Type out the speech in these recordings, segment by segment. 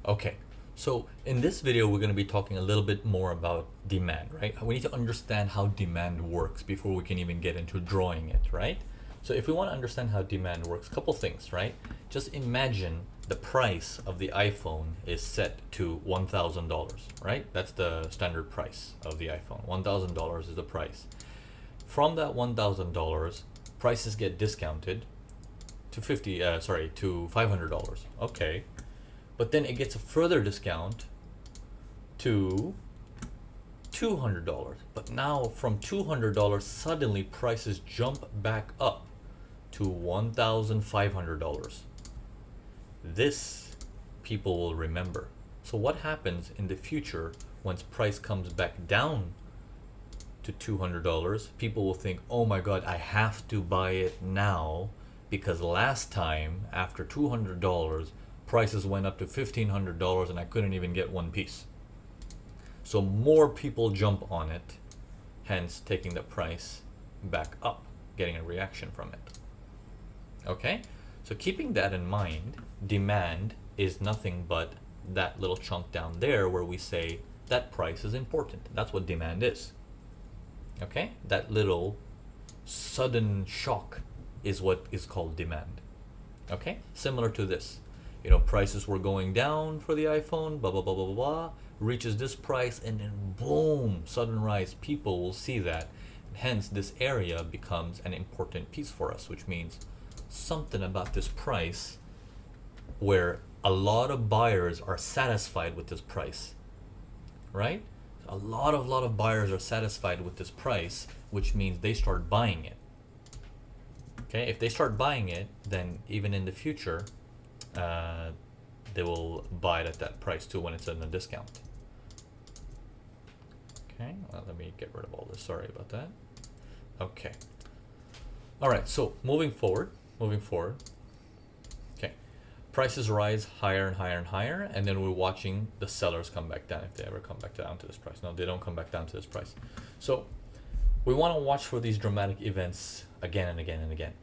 Okay, so in this video, we're going to be talking a little bit more about demand, right? We need to understand how demand works before we can even get into drawing it, right? So if we want to understand how demand works, a couple things, right? Just imagine the price of the iPhone is set to $1,000, right? That's the standard price of the iPhone. $1,000 is the price. From that $1,000, prices get discounted to $500. Okay. But then it gets a further discount to $200. But now from $200, suddenly prices jump back up to $1,500. This people will remember. So what happens in the future once price comes back down to $200? People will think, oh my God, I have to buy it now because last time after $200, prices went up to $1,500 and I couldn't even get one piece. So more people jump on it, hence taking the price back up, getting a reaction from it. Okay, so keeping that in mind, demand is nothing but that little chunk down there where we say that price is important. That's what demand is. Okay, that little sudden shock is what is called demand. Okay, similar to this. You know, prices were going down for the iPhone, blah, blah, blah, blah, blah, blah, reaches this price, and then boom, sudden rise. People will see that. Hence, this area becomes an important piece for us, which means something about this price where a lot of buyers are satisfied with this price, right? A lot of buyers are satisfied with this price, which means they start buying it. Okay, if they start buying it, then even in the future, they will buy it at that price too when it's in a discount. Okay, well, let me get rid of all this. Sorry about that. Okay. All right, so moving forward. Okay, prices rise higher and higher and higher, and then we're watching the sellers come back down if they ever come back down to this price. No, they don't come back down to this price. So we want to watch for these dramatic events again and again and again.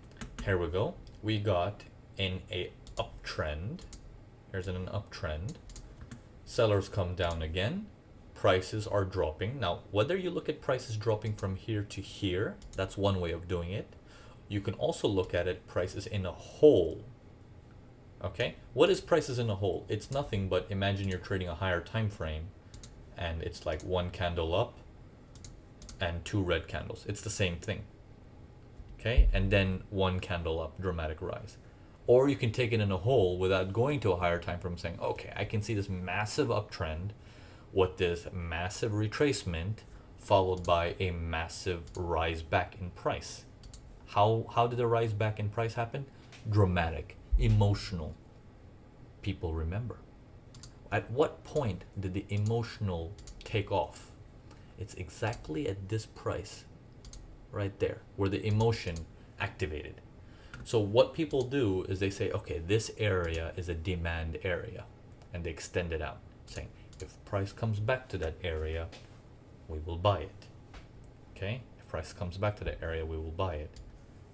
Here we go. We got in a uptrend. Here's an uptrend. Sellers come down again. Prices are dropping. Now, whether you look at prices dropping from here to here, that's one way of doing it. You can also look at it prices in a hole. Okay, what is prices in a hole? It's nothing but imagine you're trading a higher time frame and it's like one candle up and two red candles. It's the same thing. Okay, and then one candle up, dramatic rise. Or you can take it in a hole without going to a higher time frame, saying, okay, I can see this massive uptrend with this massive retracement followed by a massive rise back in price. How did the rise back in price happen? Dramatic, emotional. People remember. At what point did the emotional take off? It's exactly at this price right there where the emotion activated. So what people do is they say, okay, this area is a demand area, and they extend it out, saying if price comes back to that area, we will buy it. Okay, if price comes back to that area, we will buy it.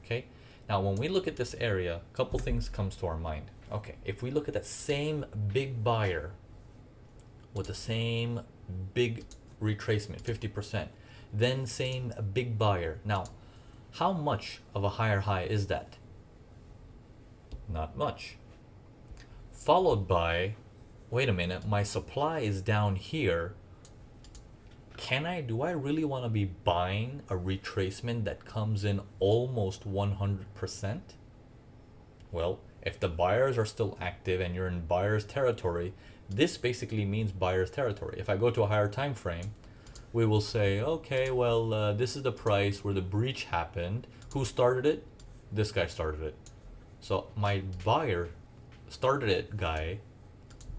Okay, now when we look at this area, a couple things comes to our mind. Okay, if we look at that same big buyer with the same big retracement, 50%, then same big buyer. Now, how much of a higher high is that? Not much. Followed by, wait a minute, my supply is down here. Do I really want to be buying a retracement that comes in almost 100%? Well, if the buyers are still active and you're in buyer's territory, this basically means buyer's territory. If I go to a higher time frame, we will say, okay, well, this is the price where the breach happened. Who started it? This guy started it. So my buyer started it guy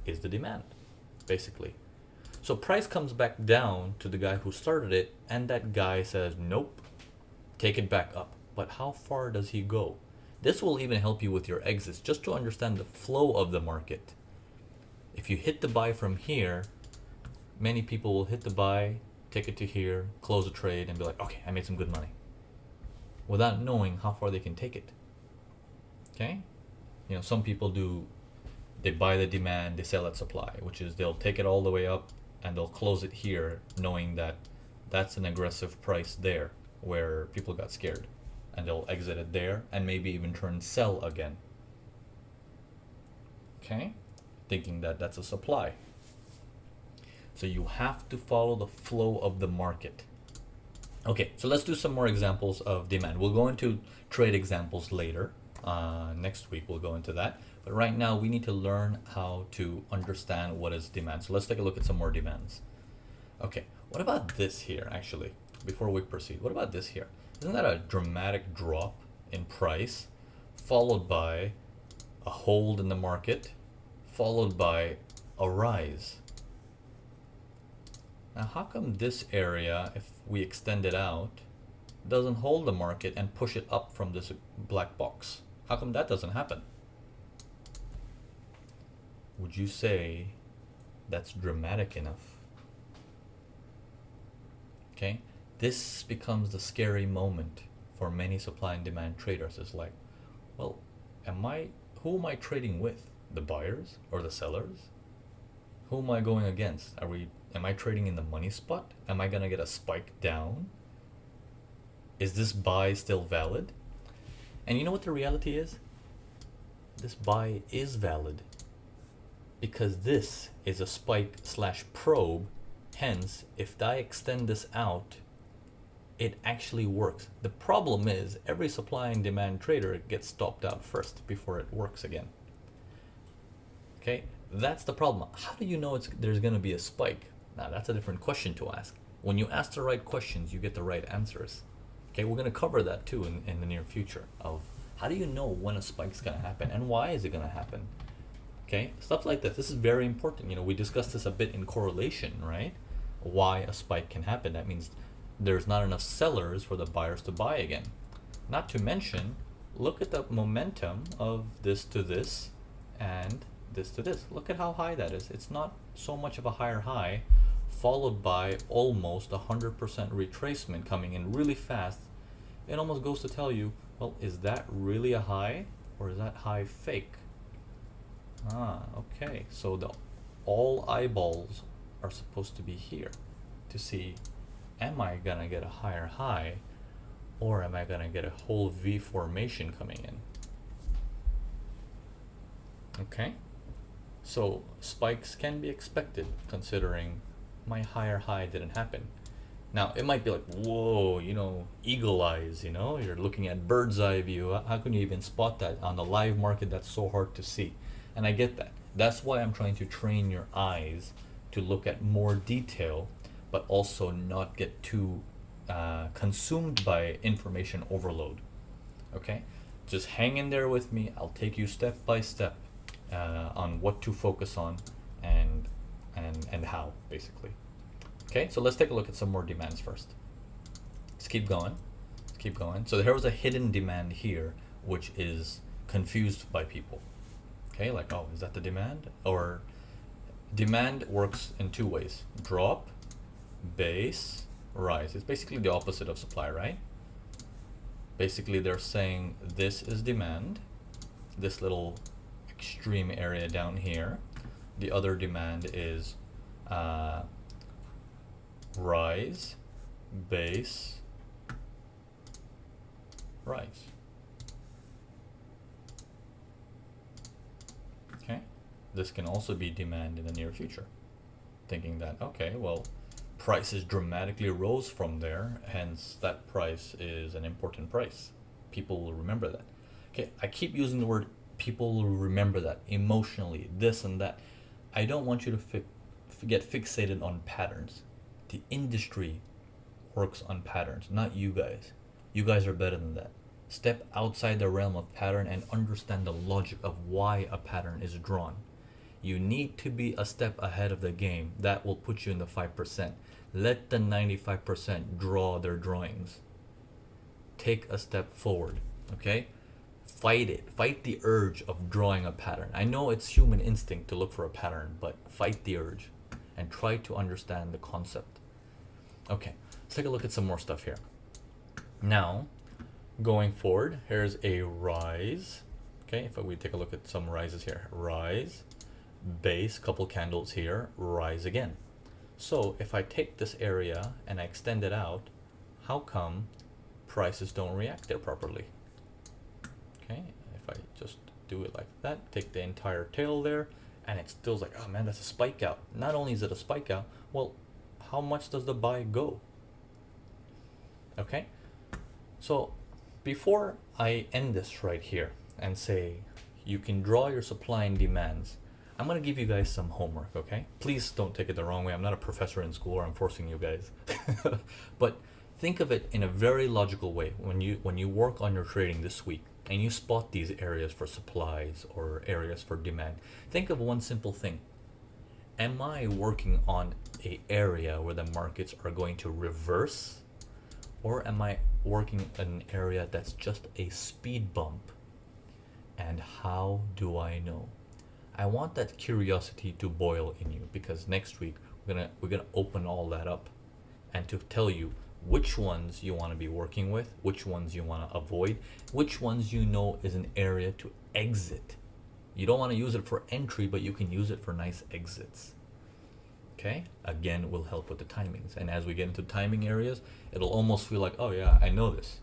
is the demand, basically. So price comes back down to the guy who started it, and that guy says, nope, take it back up. But how far does he go? This will even help you with your exits, just to understand the flow of the market. If you hit the buy from here, many people will hit the buy, take it to here, close a trade, and be like, okay, I made some good money, without knowing how far they can take it. Okay? You know, some people do They buy the demand, they sell at supply, which is they'll take it all the way up and they'll close it here, knowing that that's an aggressive price there where people got scared, and they'll exit it there and maybe even turn sell again. Okay, thinking that that's a supply. So you have to follow the flow of the market. Okay, so let's do some more examples of demand. We'll go into trade examples later. Next week we'll go into that. But right now we need to learn how to understand what is demand. So let's take a look at some more demands. Okay, what about this here actually? Before we proceed, what about this here? Isn't that a dramatic drop in price followed by a hold in the market followed by a rise? Now how come this area, if we extend it out, doesn't hold the market and push it up from this black box? How come that doesn't happen? Would you say that's dramatic enough? Okay, this becomes the scary moment for many supply and demand traders. It's like, well, who am I trading with? The buyers or the sellers? Who am I going against? Am I trading in the money spot? Am I gonna get a spike down? Is this buy still valid? And you know what the reality is? This buy is valid because this is a spike slash probe. Hence, if I extend this out, it actually works. The problem is every supply and demand trader gets stopped out first before it works again. Okay, that's the problem. How do you know there's going to be a spike? Now that's a different question to ask. When you ask the right questions, you get the right answers. Okay, we're going to cover that too in the near future of how do you know when a spike's going to happen and why is it going to happen? Okay, stuff like this. This is very important. You know, we discussed this a bit in correlation, right? Why a spike can happen. That means there's not enough sellers for the buyers to buy again. Not to mention, look at the momentum of this to this and this to this. Look at how high that is. It's not so much of a higher high, followed by almost 100% retracement coming in really fast. It almost goes to tell you, well, is that really a high or is that high fake? Okay, so all eyeballs are supposed to be here to see, am I gonna get a higher high or am I gonna get a whole V formation coming in? Okay, so spikes can be expected considering my higher high didn't happen. Now it might be like, whoa, you know, eagle eyes, you know, you're looking at bird's eye view. How can you even spot that on the live market? That's so hard to see. And I get that. That's why I'm trying to train your eyes to look at more detail, but also not get too consumed by information overload. Okay, just hang in there with me. I'll take you step by step on what to focus on and how, basically. Okay, so let's take a look at some more demands first. Let's keep going. Let's keep going. So there was a hidden demand here, which is confused by people. Okay, like, oh, is that the demand? Or demand works in two ways: drop, base, rise. It's basically the opposite of supply, right? Basically, they're saying this is demand, this little extreme area down here. The other demand is rise, base, rise. Okay, this can also be demand in the near future, thinking that, okay, well, prices dramatically rose from there, hence that price is an important price. People will remember that. Okay, I keep using the word people will remember that emotionally, this and that. I don't want you to get fixated on patterns. The industry works on patterns, not you guys. You guys are better than that. Step outside the realm of pattern and understand the logic of why a pattern is drawn. You need to be a step ahead of the game. That will put you in the 5%. Let the 95% draw their drawings. Take a step forward, okay? Fight it. Fight the urge of drawing a pattern. I know it's human instinct to look for a pattern, but fight the urge and try to understand the concept. Okay, let's take a look at some more stuff here. Now, going forward, here's a rise. Okay, if we take a look at some rises here, rise, base, couple candles here, rise again. So if I take this area and I extend it out, how come prices don't react there properly? Okay, if I just do it like that, take the entire tail there, and it still's like, oh man, that's a spike out. Not only is it a spike out, well, how much does the buy go? Okay, so before I end this right here and say you can draw your supply and demands, I'm going to give you guys some homework, okay? Please don't take it the wrong way. I'm not a professor in school or I'm forcing you guys. But think of it in a very logical way. When you work on your trading this week and you spot these areas for supplies or areas for demand, think of one simple thing. Am I working on an area where the markets are going to reverse, or am I working in an area that's just a speed bump? And how do I know? I want that curiosity to boil in you, because next week we're gonna open all that up and to tell you which ones you want to be working with, which ones you want to avoid, which ones you know is an area to exit. You don't want to use it for entry, but you can use it for nice exits. Okay, again, will help with the timings. And as we get into timing areas, it'll almost feel like, oh yeah, I know this,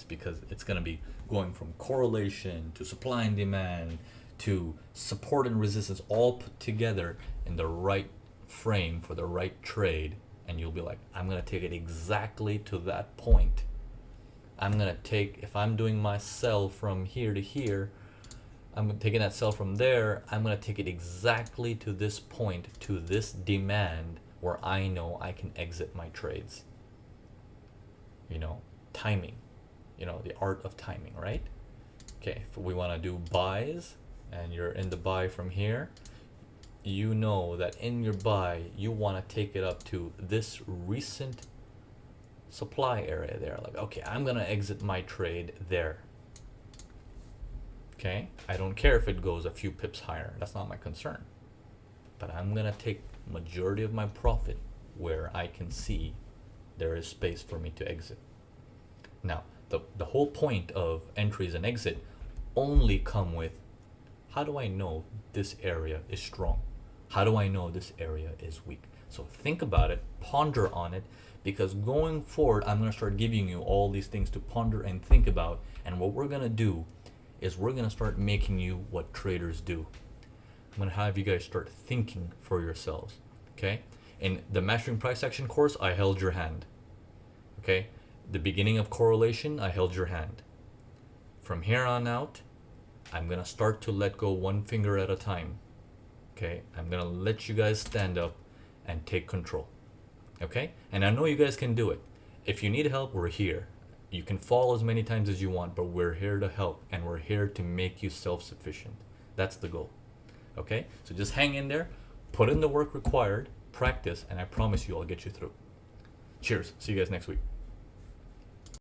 because it's going to be going from correlation to supply and demand to support and resistance, all put together in the right frame for the right trade. And you'll be like, I'm going to take it exactly to that point. I'm going to take, if I'm doing my sell from here to here, I'm taking that sell from there, I'm going to take it exactly to this point, to this demand where I know I can exit my trades. You know, timing, you know, the art of timing, right? Okay, if we want to do buys and you're in the buy from here, you know that in your buy, you want to take it up to this recent supply area there. Like, okay, I'm going to exit my trade there. Okay, I don't care if it goes a few pips higher. That's not my concern. But I'm going to take majority of my profit where I can see there is space for me to exit. Now, the whole point of entries and exit only come with, how do I know this area is strong? How do I know this area is weak? So think about it, ponder on it, because going forward, I'm going to start giving you all these things to ponder and think about. And what we're going to do is we're going to start making you what traders do. I'm going to have you guys start thinking for yourselves. Okay? In the Mastering Price Action course, I held your hand. Okay? The beginning of correlation, I held your hand. From here on out, I'm going to start to let go one finger at a time. Okay? I'm going to let you guys stand up and take control. Okay? And I know you guys can do it. If you need help, we're here. You can fall as many times as you want, but we're here to help, and we're here to make you self-sufficient. That's the goal. Okay? So just hang in there, put in the work required, practice, and I promise you I'll get you through. Cheers. See you guys next week.